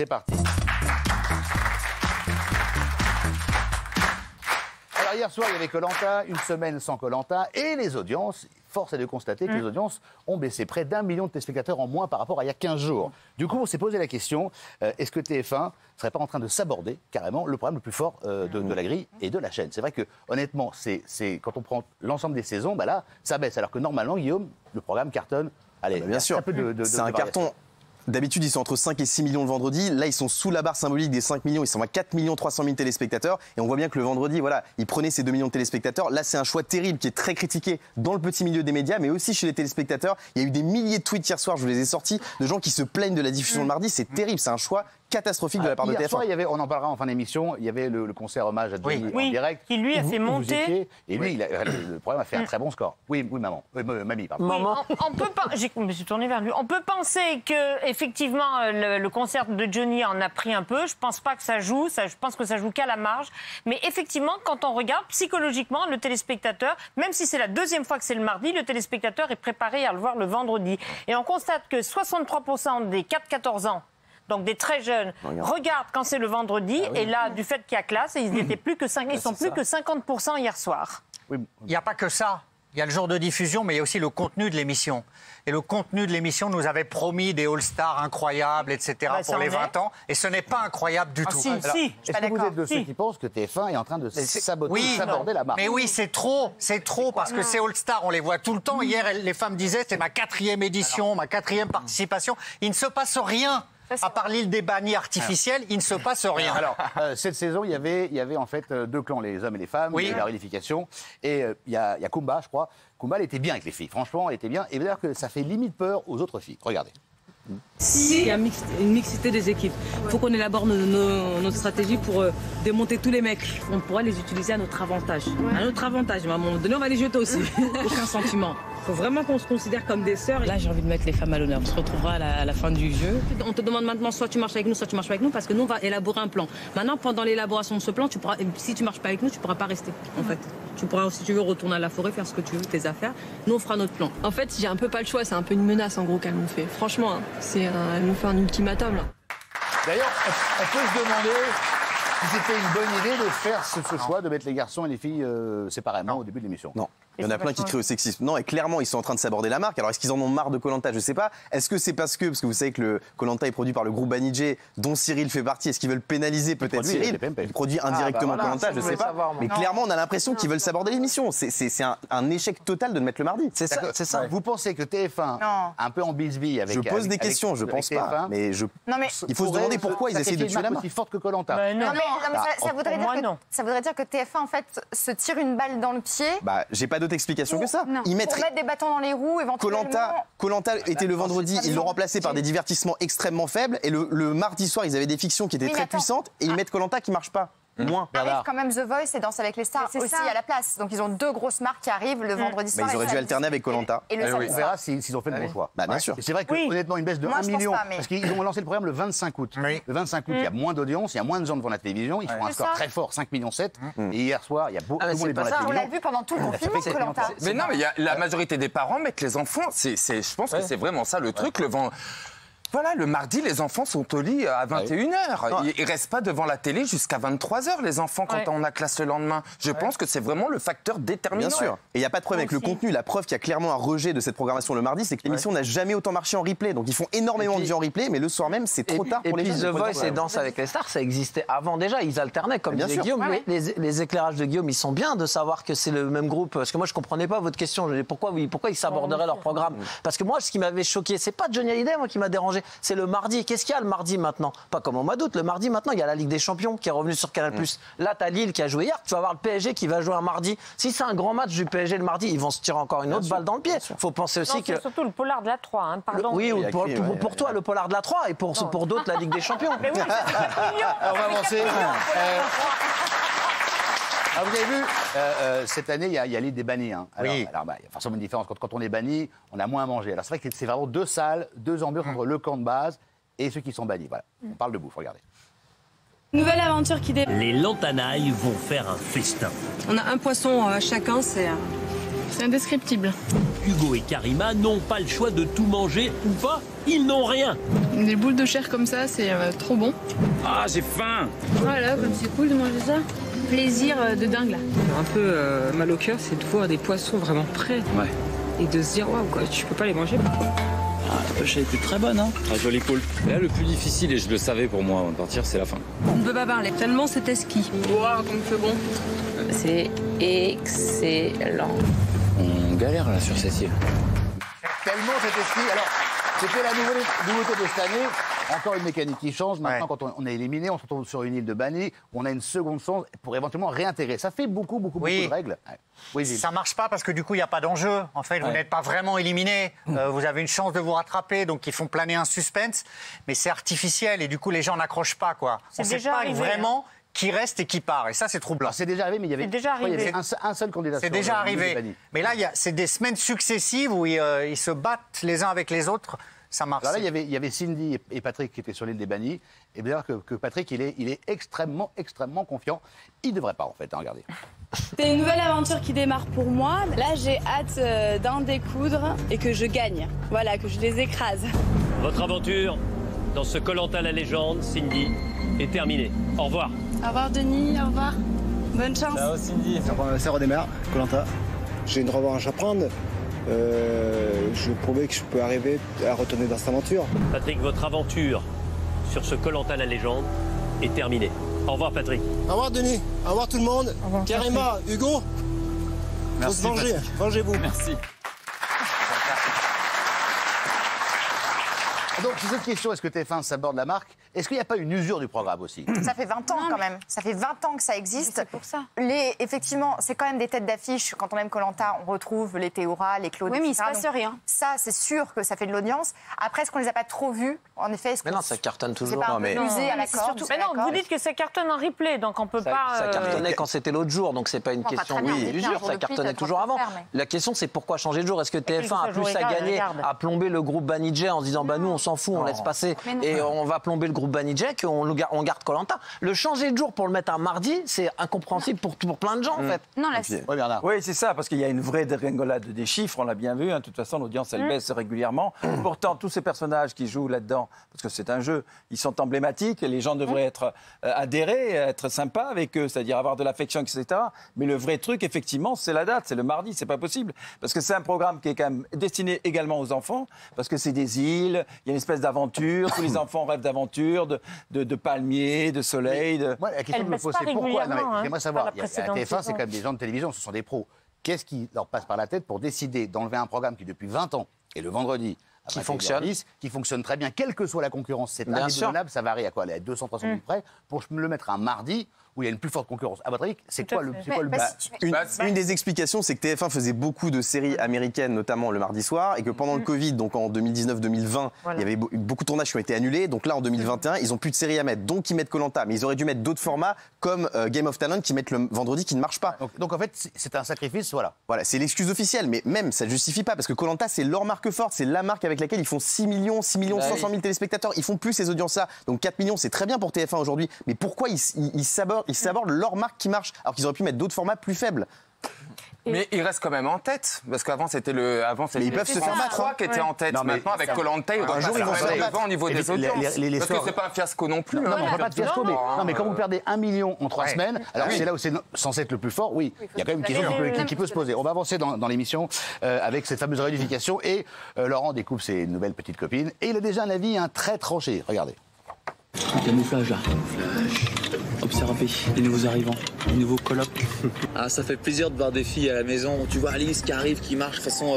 C'est parti. Alors hier soir, il y avait Koh-Lanta, une semaine sans Koh-Lanta, et les audiences, force est de constater que les audiences ont baissé près d'1 million de téléspectateurs en moins par rapport à il y a 15 jours. Du coup, on s'est posé la question, est-ce que TF1 ne serait pas en train de s'aborder carrément le programme le plus fort de la grille et de la chaîne? C'est vrai que, honnêtement, quand on prend l'ensemble des saisons, bah là, ça baisse. Alors que normalement, Guillaume, le programme cartonne. Allez, bien sûr, c'est un carton. D'habitude, ils sont entre 5 et 6 millions le vendredi. Là, ils sont sous la barre symbolique des 5 millions. Ils sont à 4 300 000 téléspectateurs. Et on voit bien que le vendredi, voilà, ils prenaient ces 2 millions de téléspectateurs. Là, c'est un choix terrible qui est très critiqué dans le petit milieu des médias, mais aussi chez les téléspectateurs. Il y a eu des milliers de tweets hier soir, je vous les ai sortis, de gens qui se plaignent de la diffusion le mardi. C'est terrible, c'est un choix catastrophique de la part de TF1. Hier soir, on en parlera en fin d'émission, il y avait le concert hommage à Johnny en direct. Qui lui a fait monter. Et lui, le programme a fait un très bon score. Oui, maman. Mamie, pardon. Maman. On peut pas. Je me suis tournée vers lui. On peut penser que effectivement le concert de Johnny en a pris un peu. Je pense pas que ça joue. Je pense que ça joue qu'à la marge. Mais effectivement, quand on regarde psychologiquement, le téléspectateur, même si c'est la deuxième fois que c'est le mardi, le téléspectateur est préparé à le voir le vendredi. Et on constate que 63% des 4-14 ans, donc des très jeunes, regardent quand c'est le vendredi. Et là, du fait qu'il y a classe, ils n'étaient plus que 5, ils sont plus que 50% hier soir. Il n'y a pas que ça. Il y a le jour de diffusion, mais il y a aussi le contenu de l'émission. Et le contenu de l'émission nous avait promis des All-Stars incroyables, etc. pour les 20 ans. Et ce n'est pas incroyable du tout. Si, Est-ce que vous êtes de ceux qui pensent que TF1 est en train de s'aborder la marque? Mais oui, c'est trop parce que ces All-Stars, on les voit tout le temps. Hier, les femmes disaient, c'est ma 4e édition, ma 4e participation. Il ne se passe rien. À part l'île des bannis artificiels, il ne se passe rien. Alors, cette saison, il y avait en fait 2 clans, les hommes et les femmes, il y avait la réunification. Et il y a Kumba, je crois. Kumba, elle était bien avec les filles. Franchement, elle était bien. Et d'ailleurs que ça fait limite peur aux autres filles. Regardez. Il y a une mixité des équipes. Il faut qu'on élabore notre stratégie pour démonter tous les mecs. On pourra les utiliser à notre avantage. À notre avantage, mais à un moment donné, on va les jeter aussi. Aucun sentiment. Il faut vraiment qu'on se considère comme des sœurs. Là, j'ai envie de mettre les femmes à l'honneur. On se retrouvera à la fin du jeu. On te demande maintenant soit tu marches avec nous, soit tu marches pas avec nous, parce que nous, on va élaborer un plan. Maintenant, pendant l'élaboration de ce plan, si tu marches pas avec nous, tu pourras pas rester, en fait. Tu pourras, si tu veux, retourner à la forêt, faire ce que tu veux, tes affaires. Nous, on fera notre plan. En fait, j'ai un peu pas le choix. C'est un peu une menace, en gros, qu'elle nous fait. Franchement, hein, elle nous fait un ultimatum, là. D'ailleurs, on peut se demander si c'était une bonne idée de faire ce choix, de mettre les garçons et les filles séparément au début de l'émission. Non. Il y en a plein qui crient au sexisme. Non, et clairement, ils sont en train de s'aborder la marque. Alors, est-ce qu'ils en ont marre de Koh-Lanta? Je sais pas. Est-ce que c'est parce que vous savez que le Koh-Lanta est produit par le groupe Banijé, dont Cyril fait partie. Est-ce qu'ils veulent pénaliser peut-être Cyril? Il produit indirectement Koh-Lanta, je sais pas. Mais clairement, on a l'impression qu'ils veulent s'aborder l'émission. C'est un échec total de mettre le mardi. C'est ça. Vous pensez que TF1, un peu en bisbille avec... Je pose des questions, je pense pas. Mais il faut se demander pourquoi ils essaient de tuer la marque. Aussi forte que Koh-Lanta. Non, mais ça voudrait dire que TF1, en fait, se tire une balle dans le pied. Bah, j'ai pas d'autre explication que ça. Pour mettre des bâtons dans les roues, éventuellement. Koh-Lanta était le vendredi, ils l'ont remplacé par des divertissements extrêmement faibles. Et le mardi soir, ils avaient des fictions qui étaient très puissantes. Et ils mettent Koh-Lanta qui marche pas. Moins. Arrive quand même The Voice et Danse avec les stars aussi à la place. Donc ils ont 2 grosses marques qui arrivent le vendredi soir. Ils auraient dû alterner avec Koh-Lanta. Et le samedi on verra s'ils ont fait le bon choix. Bien sûr. Et c'est vrai que honnêtement, une baisse de 1 million, parce qu'ils ont lancé le programme le 25 août. Le 25 août, il y a moins d'audience, il y a moins de gens devant la télévision. Ils font un score très fort, 5,7 millions. Et hier soir, il y a beaucoup de monde devant la télévision. On l'a vu pendant tout le confinement, Koh-Lanta. Mais non, mais la majorité des parents mettent les enfants. Je pense que c'est vraiment ça le truc. Voilà, le mardi, les enfants sont au lit à 21h. Ils ne restent pas devant la télé jusqu'à 23h, les enfants, quand on a classe le lendemain. Je pense que c'est vraiment le facteur déterminant. Bien sûr. Et il n'y a pas de problème avec le contenu. La preuve qu'il y a clairement un rejet de cette programmation le mardi, c'est que l'émission n'a jamais autant marché en replay. Donc ils font énormément de vues en replay, mais le soir même, c'est trop tard pour les gens. Et puis The Voice et Danse avec les stars, ça existait avant déjà. Ils alternaient, comme disait Guillaume. Les éclairages de Guillaume, ils sont bien de savoir que c'est le même groupe. Parce que moi, je ne comprenais pas votre question. Pourquoi ils s'aborderaient leur programme? Parce que moi, ce qui m'avait choqué, c'est pas Johnny Hallyday, moi, qui m'a dérangé. C'est le mardi. Qu'est-ce qu'il y a le mardi maintenant? Pas comme au mois d'août. Le mardi maintenant, il y a la Ligue des Champions qui est revenue sur Canal+. Là, t'as Lille qui a joué hier. Tu vas voir le PSG qui va jouer un mardi. Si c'est un grand match du PSG le mardi, ils vont se tirer encore une autre balle dans le pied. Faut penser aussi que... C'est surtout le polar de la 3, hein, pardon. Oui, pour toi, le polar de la 3 et pour d'autres, la Ligue des Champions. Mais oui, on va avancer. Vous avez vu, cette année, il y a l'île des bannis. Hein. Alors, il y a forcément une différence. Quand on est banni, on a moins à manger. Alors c'est vrai que c'est vraiment 2 salles, 2 ambiances entre le camp de base et ceux qui sont bannis. Voilà. On parle de bouffe, regardez. Nouvelle aventure qui démarre. Les Lantanailles vont faire un festin. On a un poisson chacun, c'est indescriptible. Hugo et Karima n'ont pas le choix de tout manger ou pas, ils n'ont rien. Des boules de chair comme ça, c'est trop bon. Ah, j'ai faim. Voilà, comme c'est cool de manger ça. Plaisir de dingue là. Un peu mal au cœur, c'est de voir des poissons vraiment prêts. Ouais. Et de se dire, waouh, quoi, tu peux pas les manger. Ah, la pêche a été très bonne, hein. Un joli poulpe. Là, le plus difficile, et je le savais pour moi avant de partir, c'est la fin. On ne peut pas parler, tellement c'était ski. Waouh, comme c'est bon. C'est excellent. On galère là sur cette île. Tellement c'était ski. Alors, c'était la nouveauté de cette année. Encore une mécanique qui change. Maintenant, quand on est éliminé, on se retrouve sur une île de bannis où on a une seconde chance pour éventuellement réintégrer. Ça fait beaucoup de règles. Ouais. Oui, ça marche pas parce que du coup, il n'y a pas d'enjeu. En fait, vous n'êtes pas vraiment éliminé. Vous avez une chance de vous rattraper, donc ils font planer un suspense. Mais c'est artificiel et du coup, les gens n'accrochent pas, quoi. On ne sait pas vraiment qui reste et qui part. Et ça, c'est troublant. C'est déjà arrivé, mais il y avait un seul candidat. C'est déjà arrivé. Mais là, c'est des semaines successives où ils se battent les uns avec les autres. Ça marche. Alors là, il y avait Cindy et Patrick qui étaient sur l'île des bannis. Et bien que Patrick, il est extrêmement confiant. Il ne devrait pas, en fait, regardez. C'est une nouvelle aventure qui démarre pour moi. Là, j'ai hâte d'en découdre et que je gagne. Voilà, que je les écrase. Votre aventure dans ce Koh-Lanta la légende, Cindy, est terminée. Au revoir. Au revoir, Denis. Au revoir. Bonne chance. Ciao, Cindy. Ça redémarre, Koh-Lanta. J'ai une revanche à prendre. Je prouvais que je peux arriver à retourner dans cette aventure. Patrick, votre aventure sur ce Koh-Lanta la légende est terminée. Au revoir, Patrick. Au revoir, Denis. Au revoir, tout le monde. Au revoir, Karima, Hugo. Faut se venger. Vengez-vous. Merci. Donc, c'est cette question, est-ce que TF1 s'aborde la marque? Est-ce qu'il n'y a pas une usure du programme aussi? Ça fait 20 ans quand même. Ça fait 20 ans que ça existe. C'est pour ça. Effectivement, c'est quand même des têtes d'affiche. Quand on aime Koh-Lanta, on retrouve les Théora, les Claude. Oui, mais il etc. se passe rien. Ça, c'est sûr que ça fait de l'audience. Après, est-ce qu'on les a pas trop vus? En effet, Mais non, ça cartonne toujours. C'est pas un peu usé à la corde. Mais non, vous dites que ça cartonne en replay, donc on peut pas. Ça cartonnait quand c'était l'autre jour, donc c'est pas une question d'usure, ça cartonnait toujours avant. La question, c'est pourquoi changer de jour? Est-ce que TF1 a plus à gagner à plomber le groupe Banijay en se disant bah nous on s'en fout, on laisse passer et on va plomber le groupe Banijay qu'on garde Koh-Lanta? Le changer de jour pour le mettre un mardi, c'est incompréhensible pour plein de gens en fait. Non, oui, c'est ça, parce qu'il y a une vraie dégringolade des chiffres, on l'a bien vu. De toute façon, l'audience, elle baisse régulièrement. Pourtant, tous ces personnages qui jouent là-dedans, parce que c'est un jeu, ils sont emblématiques et les gens devraient être adhérés, être sympas avec eux, c'est-à-dire avoir de l'affection, etc. Mais le vrai truc, effectivement, c'est la date, c'est le mardi, c'est pas possible. Parce que c'est un programme qui est quand même destiné également aux enfants, parce que c'est des îles, il y a une espèce d'aventure, tous les enfants rêvent d'aventure, de palmiers, de soleil. Moi, la question que je me pose, c'est pourquoi. J'aimerais savoir, à TF1, c'est quand même des gens de télévision, ce sont des pros. Qu'est-ce qui leur passe par la tête pour décider d'enlever un programme qui, depuis 20 ans, et le vendredi, qui fonctionne très bien, quelle que soit la concurrence, c'est indéboulonnable, ça varie à quoi, à 200-300 000 près, pour le mettre un mardi où il y a une plus forte concurrence. À votre avis, c'est quoi le but? Une des explications, c'est que TF1 faisait beaucoup de séries américaines, notamment le mardi soir, et que pendant le Covid, donc en 2019-2020, il y avait beaucoup de tournages qui ont été annulés. Donc là, en 2021, ils n'ont plus de séries à mettre, donc ils mettent Koh-Lanta. Mais ils auraient dû mettre d'autres formats, comme Game of Talent, qui mettent le vendredi, qui ne marche pas. Donc en fait, c'est un sacrifice, voilà. Voilà, c'est l'excuse officielle, mais même, ça ne justifie pas, parce que Koh-Lanta, c'est leur marque forte, c'est la marque avec laquelle ils font 6 millions 500 000 téléspectateurs. Ils font plus ces audiences-là. Donc 4 millions, c'est très bien pour TF1 aujourd'hui. Mais pourquoi ils s'abordent leur marque qui marche, alors qu'ils auraient pu mettre d'autres formats plus faibles? Mais ils restent quand même en tête, parce qu'avant c'était ils peuvent se faire battre qui était en tête. Non, maintenant avec Koh-Lanta, ils un jour ils vont se faire devant au niveau des audiences. Parce que c'est pas un fiasco non plus. Non, pas de fiasco, mais quand vous perdez 1 million en 3 semaines, alors c'est là où c'est censé être le plus fort. Oui, il y a quand même une question qui peut se poser. On va avancer dans l'émission avec cette fameuse réunification et Laurent découvre ses nouvelles petites copines et il a déjà un avis très tranché. Regardez. Camouflage là. Observez les nouveaux arrivants, les nouveaux colocs. Ah, ça fait plaisir de voir des filles à la maison. Tu vois Alice qui arrive, qui marche façon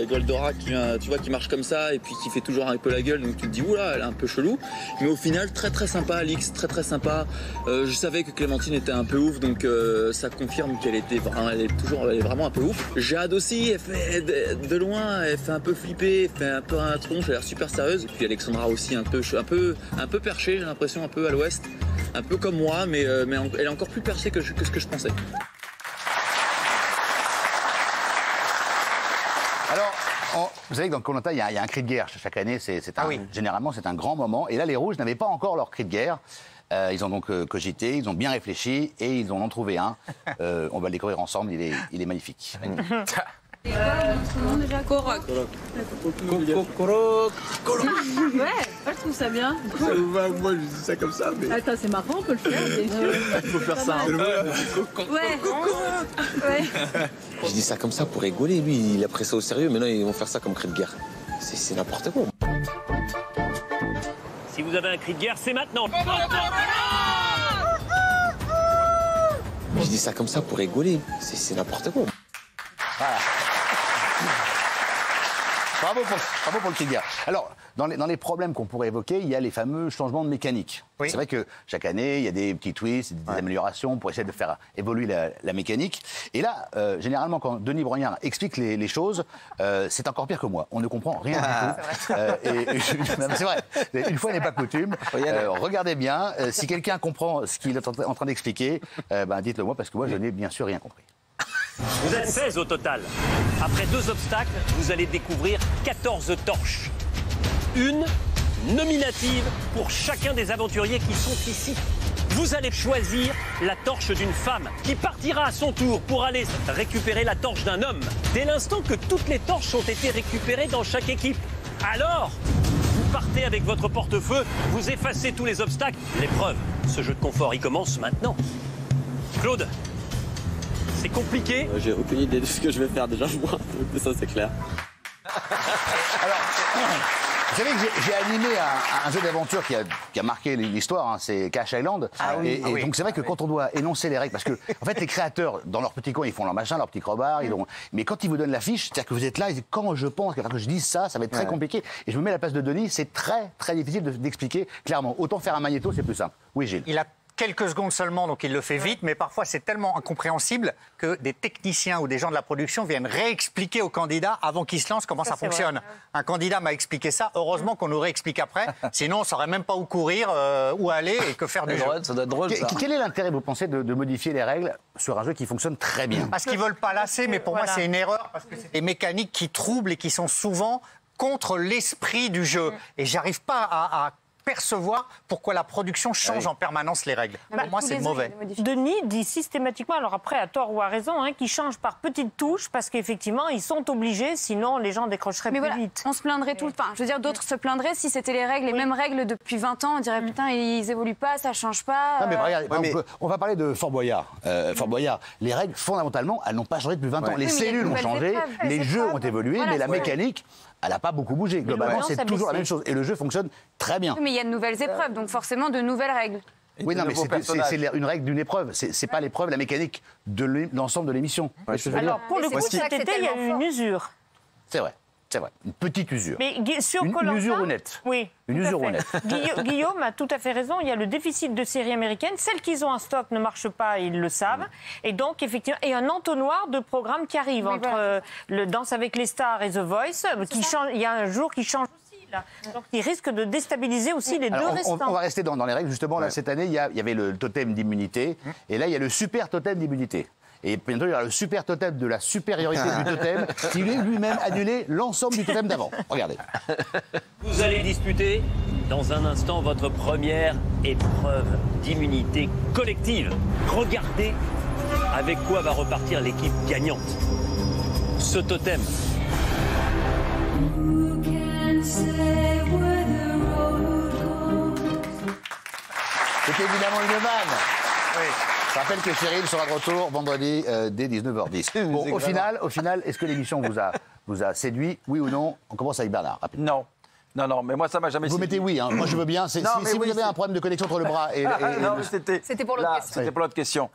Goldora, qui marche comme ça et puis qui fait toujours un peu la gueule. Donc tu te dis oula, elle est un peu chelou. Mais au final, très très sympa Alix, très très sympa. Je savais que Clémentine était un peu ouf, donc ça confirme qu'elle est vraiment un peu ouf. Jade aussi, elle fait de loin, elle fait un peu flipper, elle fait un peu un tronche, elle a l'air super sérieuse. Et puis Alexandra aussi un peu perchée, j'ai l'impression, un peu à l'ouest, un peu comme moi. Mais elle est encore plus percée que ce que je pensais. Alors, vous savez que dans Koh-Lanta, il y a un cri de guerre chaque année. Généralement, c'est un grand moment. Et là, les Rouges n'avaient pas encore leur cri de guerre. Ils ont donc cogité, ils ont bien réfléchi et ils en ont trouvé un. On va le découvrir ensemble, il est magnifique. Déjà Korok. Korok. Ouais, je trouve ça bien. Moi, je dis ça comme ça, mais... Attends, c'est marrant, on peut le faire. Il faut faire ça. Ouais. Je dis ça comme ça pour rigoler. Lui, il a pris ça au sérieux. Maintenant, ils vont faire ça comme cri de guerre. C'est n'importe quoi. Si vous avez un cri de guerre, c'est maintenant. Je dis ça comme ça pour rigoler. C'est n'importe quoi. Voilà. Bravo pour le cri de guerre. Alors, dans les problèmes qu'on pourrait évoquer, il y a les fameux changements de mécanique. Oui. C'est vrai que chaque année, il y a des petits twists, des améliorations pour essayer de faire évoluer la mécanique. Et là, généralement, quand Denis Brognard explique les choses, c'est encore pire que moi. On ne comprend rien du tout. C'est vrai. Une fois n'est pas coutume. Regardez bien. Si quelqu'un comprend ce qu'il est en train d'expliquer, dites-le moi, parce que moi, je n'ai bien sûr rien compris. Vous êtes 16 au total. Après 2 obstacles, vous allez découvrir 14 torches. Une nominative pour chacun des aventuriers qui sont ici. Vous allez choisir la torche d'une femme qui partira à son tour pour aller récupérer la torche d'un homme. Dès l'instant que toutes les torches ont été récupérées dans chaque équipe. Alors, vous partez avec votre porte-feu, vous effacez tous les obstacles. L'épreuve, ce jeu de confort, il commence maintenant. Claude, c'est compliqué. J'ai aucune idée de ce que je vais faire déjà, moi. Ça, c'est clair. Alors, vous savez que j'ai animé un jeu d'aventure qui a marqué l'histoire, c'est Cash Island. Donc c'est vrai que quand on doit énoncer les règles, parce que en fait les créateurs, dans leur petit coin, ils font leur machin, leur petit crowbar, mais quand ils vous donnent la fiche, c'est-à-dire que vous êtes là, et quand je pense que je dise ça, ça va être très compliqué. Et je me mets à la place de Denis, c'est très très difficile d'expliquer clairement. Autant faire un magnéto, c'est plus simple. Oui, Gilles. Il a quelques secondes seulement, donc il le fait vite, mais parfois c'est tellement incompréhensible que des techniciens ou des gens de la production viennent réexpliquer au candidat avant qu'il se lance comment ça fonctionne. Vrai. Un candidat m'a expliqué ça, heureusement qu'on nous réexplique après, sinon on ne saurait même pas où courir, où aller et que faire du jeu. Ça doit être drôle, ça. Quel est l'intérêt, vous pensez, de modifier les règles sur un jeu qui fonctionne très bien? Parce qu'ils ne veulent pas lasser, mais pour moi c'est une erreur, parce que c'est des mécaniques qui troublent et qui sont souvent contre l'esprit du jeu. Et j'arrive pas à percevoir pourquoi la production change en permanence les règles. Pour moi, c'est mauvais. Denis dit systématiquement, alors après, à tort ou à raison, qu'ils changent par petites touches parce qu'effectivement, ils sont obligés, sinon les gens décrocheraient plus vite. On se plaindrait tout le temps. Je veux dire, d'autres se plaindraient si c'était les règles, les mêmes règles depuis 20 ans. On dirait, putain, ils évoluent pas, ça change pas. Non, mais regardez, on va parler de Fort Boyard. Fort Boyard, les règles, fondamentalement, elles n'ont pas changé depuis 20 ans. Les cellules ont changé, les jeux ont évolué, mais la mécanique... Elle n'a pas beaucoup bougé. Globalement, c'est toujours la même chose. Et le jeu fonctionne très bien. Mais il y a de nouvelles épreuves, donc forcément de nouvelles règles. Oui, non, mais c'est une règle d'une épreuve. C'est pas l'épreuve, la mécanique de l'ensemble de l'émission. Alors, pour le coup, cet été, il y a eu une usure. C'est vrai. C'est vrai, une petite usure. Mais sur une usure honnête. Oui. Une usure honnête. Guillaume a tout à fait raison. Il y a le déficit de séries américaines. Celles qu'ils ont en stock ne marchent pas, ils le savent. Et donc, effectivement, et un entonnoir de programmes qui arrivent entre le Danse avec les stars et The Voice. Qui change, il y a un jour qui change aussi. Là. Donc, il risque de déstabiliser aussi les deux restants. On va rester dans les règles. Justement, là, cette année, il y avait le totem d'immunité. Et là, il y a le super totem d'immunité. Et bientôt, il y aura le super totem de la supériorité du totem qui lui-même annulé l'ensemble du totem d'avant. Regardez. Vous allez disputer dans un instant votre première épreuve d'immunité collective. Regardez avec quoi va repartir l'équipe gagnante. Ce totem. C'est évidemment une vanne. Oui. Je rappelle que Cheryl sera de retour vendredi dès 19h10. Bon, au final, est-ce que l'émission vous a séduit, oui ou non? On commence avec Bernard. Non. Non, mais moi ça m'a jamais séduit. Vous mettez oui, hein. Moi je veux bien. Si vous avez un problème de connexion entre le bras et c'était pour l'autre question. C'était pour l'autre question.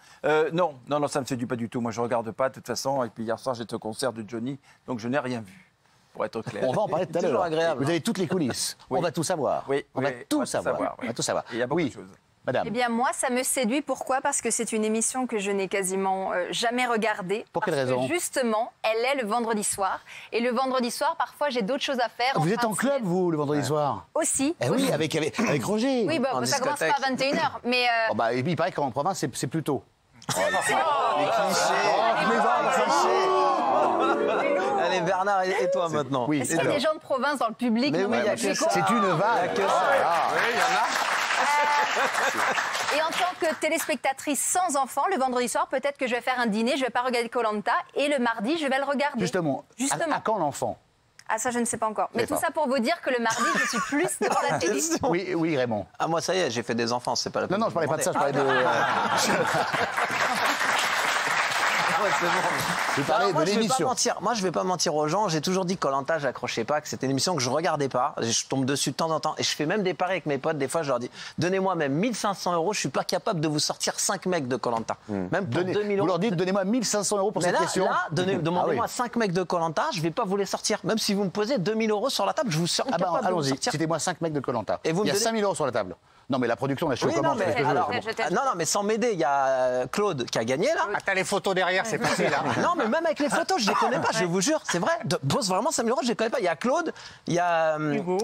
Non, ça me séduit pas du tout. Moi je regarde pas de toute façon. Et puis hier soir j'étais au concert de Johnny, donc je n'ai rien vu. Pour être clair. On va en parler tout à l'heure. Agréable. Vous avez toutes les coulisses. Oui. On va tout savoir. Oui, on va tout savoir. Oui. On va tout savoir. Il y a beaucoup de choses. Madame. Eh bien, moi, ça me séduit. Pourquoi? Parce que c'est une émission que je n'ai quasiment jamais regardée. Pour quelle raison? Parce que justement, elle est le vendredi soir. Et le vendredi soir, parfois, j'ai d'autres choses à faire. Vous êtes en club, vous, le vendredi soir? Aussi. Eh oui, avec Roger. Oui, ça commence pas à 21h. Mais il paraît qu'en province, c'est plus tôt. Les Allez, Bernard, et toi maintenant? Est-ce qu'il y a des gens de province dans le public? Mais oui, c'est une vanne. Oui, il y en a. Et en tant que téléspectatrice sans enfant, le vendredi soir, peut-être que je vais faire un dîner, je vais pas regarder Koh-Lanta, et le mardi, je vais le regarder. Justement. À quand l'enfant? Ah, ça, je ne sais pas encore. Mais tout ça pour vous dire que le mardi, je suis plus devant la télé. Oui, Raymond. Ah, moi, ça y est, j'ai fait des enfants, c'est pas la peine. Non, je parlais pas de ça, je parlais de... Je parlais de l'émission. Moi, je vais pas mentir aux gens. J'ai toujours dit que Koh-Lanta, j'accrochais pas, que c'était une émission que je regardais pas. Je tombe dessus de temps en temps. Et je fais même des paris avec mes potes. Des fois, je leur dis, donnez-moi même 1500 €. Je suis pas capable de vous sortir 5 mecs de Koh-Lanta. Même pour 2000 €. Vous leur dites, donnez-moi 1500 € pour cette question. Demandez-moi 5 mecs de Koh-Lanta. Je vais pas vous les sortir. Même si vous me posez 2000 € sur la table, je vous serai capable de vous sortir. Allons-y, citez-moi 5 mecs de Koh-Lanta. Il y a 5000 € sur la table. Non, mais la production, la chose commence. Non, mais sans m'aider, il y a Claude qui a gagné, là. Ah, t'as les photos derrière, c'est facile, là. Non, mais même avec les photos, je les connais pas, je vous jure, c'est vrai. Pose vraiment 5000 €, je les connais pas. Il y a Claude, il y a... Hugo.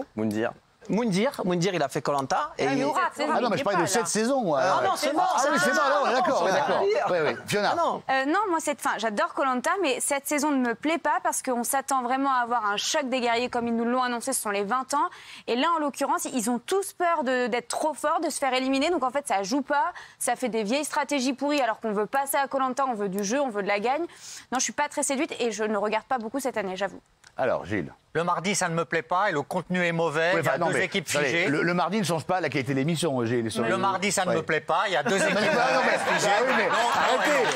Moundir, il a fait Koh-Lanta. Ah non, mais je parlais de cette saison, moi. Ah non, c'est mort. Ah oui, c'est mort, d'accord. Oui, Fiona. Non, moi, j'adore Koh-Lanta, mais cette saison ne me plaît pas parce qu'on s'attend vraiment à avoir un choc des guerriers comme ils nous l'ont annoncé, ce sont les 20 ans. Et là, en l'occurrence, ils ont tous peur d'être trop forts, de se faire éliminer. Donc en fait, ça joue pas, ça fait des vieilles stratégies pourries alors qu'on veut passer à Koh-Lanta, on veut du jeu, on veut de la gagne. Non, je suis pas très séduite et je ne regarde pas beaucoup cette année, j'avoue. Alors, Gilles. Le mardi, ça ne me plaît pas et le contenu est mauvais. Il y a deux équipes figées. Le mardi ne change pas la qualité de l'émission, Gilles. Le mardi, ça ne me plaît pas. Il y a deux équipes figées. Arrêtez.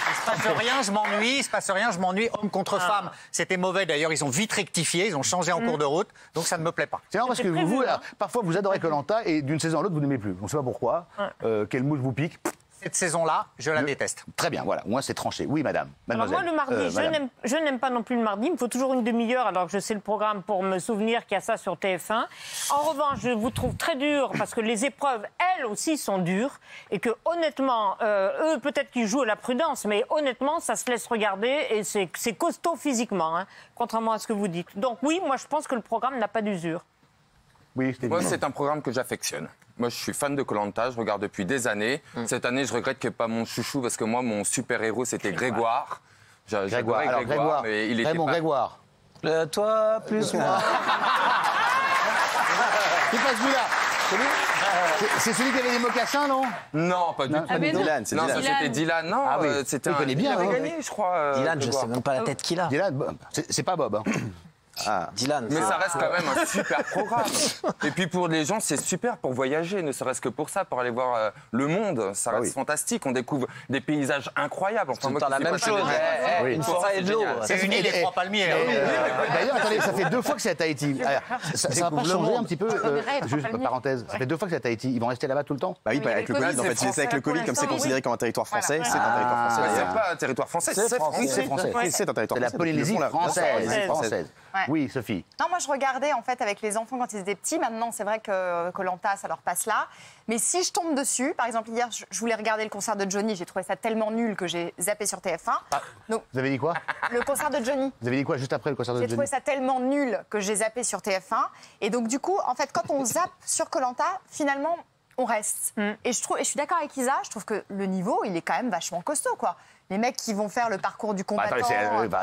Il se passe rien, je m'ennuie. Il se passe rien, je m'ennuie. Homme contre femme, c'était mauvais. D'ailleurs, ils ont vite rectifié. Ils ont changé en cours de route. Donc, ça ne me plaît pas. C'est marrant parce que vous, parfois, vous adorez Koh-Lanta et d'une saison à l'autre, vous n'aimez plus. On ne sait pas pourquoi. Quelle mouche vous pique. Cette saison-là, je la déteste. Très bien, voilà. Moi, c'est tranché. Oui, madame. Mademoiselle. Alors moi, le mardi, je n'aime pas non plus le mardi. Il me faut toujours une demi-heure alors que je sais le programme pour me souvenir qu'il y a ça sur TF1. En revanche, je vous trouve très dur parce que les épreuves, elles aussi, sont dures. Et que, honnêtement, eux, peut-être qu'ils jouent à la prudence, mais honnêtement, ça se laisse regarder et c'est costaud physiquement, hein, contrairement à ce que vous dites. Donc oui, moi, je pense que le programme n'a pas d'usure. Oui, moi, c'est un programme que j'affectionne. Moi, je suis fan de Koh-Lanta, je regarde depuis des années. Cette année, je regrette qu'il n'y ait pas mon chouchou, parce que moi, mon super-héros, c'était Grégoire. Grégoire, mais il était Raymond, pas... Grégoire. Toi, plus moi. C'est pas celui-là. C'est celui qui avait des mocassins, non? Non, pas du tout. Dylan, non, ça c'était Dylan. Non, c'était il connaît bien. Il avait gagné, je crois. Dylan, je sais même pas la tête qu'il a. Dylan, c'est pas Bob. Dylan. Mais ça reste quand même un super programme. Et puis pour les gens, c'est super pour voyager, ne serait-ce que pour ça, pour aller voir le monde. Ça reste fantastique. On découvre des paysages incroyables. Enfin, moi, la même chose. Une forêt et de l'eau. C'est uni les trois palmiers. D'ailleurs, attendez, ça fait 2 fois que c'est à Tahiti. Ça va pas changer un petit peu. Juste parenthèse. Ça fait 2 fois que c'est à Tahiti. Ils vont rester là-bas tout le temps? Bah oui, avec le Covid. En fait, c'est avec le Covid, comme c'est considéré comme un territoire français, c'est un territoire français. C'est pas un territoire français, c'est français. C'est un territoire français. C'est la Polynésie française. Oui, Sophie. Non, moi je regardais en fait avec les enfants quand ils étaient petits. Maintenant, c'est vrai que Koh-Lanta, ça leur passe là. Mais si je tombe dessus, par exemple hier, je voulais regarder le concert de Johnny. J'ai trouvé ça tellement nul que j'ai zappé sur TF1. Donc, vous avez dit quoi? Le concert de Johnny. Vous avez dit quoi juste après le concert de Johnny? J'ai trouvé ça tellement nul que j'ai zappé sur TF1. Et donc du coup, en fait, quand on zappe sur Koh-Lanta, finalement, on reste. Et je suis d'accord avec Isa. Je trouve que le niveau, il est quand même vachement costaud, quoi. Les mecs qui vont faire le parcours du combattant.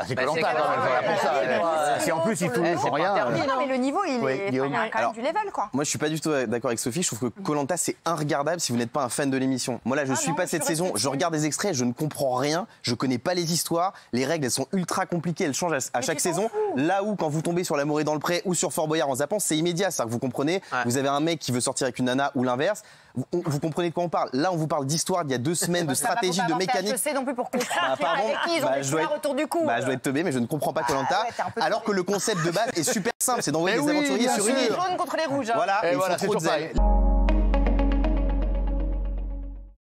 C'est Koh-Lanta quand même. Si en plus ils font rien. Non, mais le niveau, il y a quand même du level, quoi. Moi, je suis pas du tout d'accord avec Sophie. Je trouve que Koh-Lanta, c'est irregardable si vous n'êtes pas un fan de l'émission. Moi, là, je suis pas cette saison. Je regarde des extraits, je ne comprends rien. Je connais pas les histoires. Les règles, elles sont ultra compliquées. Elles changent à chaque saison. Là où, quand vous tombez sur L'amour est dans le pré ou sur Fort Boyard en zappant, c'est immédiat. C'est-à-dire que vous comprenez. Vous avez un mec qui veut sortir avec une nana ou l'inverse. Vous comprenez de quoi on parle. Là, on vous parle d'histoire d'il y a 2 semaines, de stratégie, de mécanique. Je sais non plus pour comprendre. Ils ont des choix autour du cou. Je dois être teubé, mais je ne comprends pas Koh-Lanta. Alors que le concept de base est super simple, c'est d'envoyer des aventuriers sur une île. Les jaunes contre les rouges. Voilà, et voilà, c'est toujours pareil.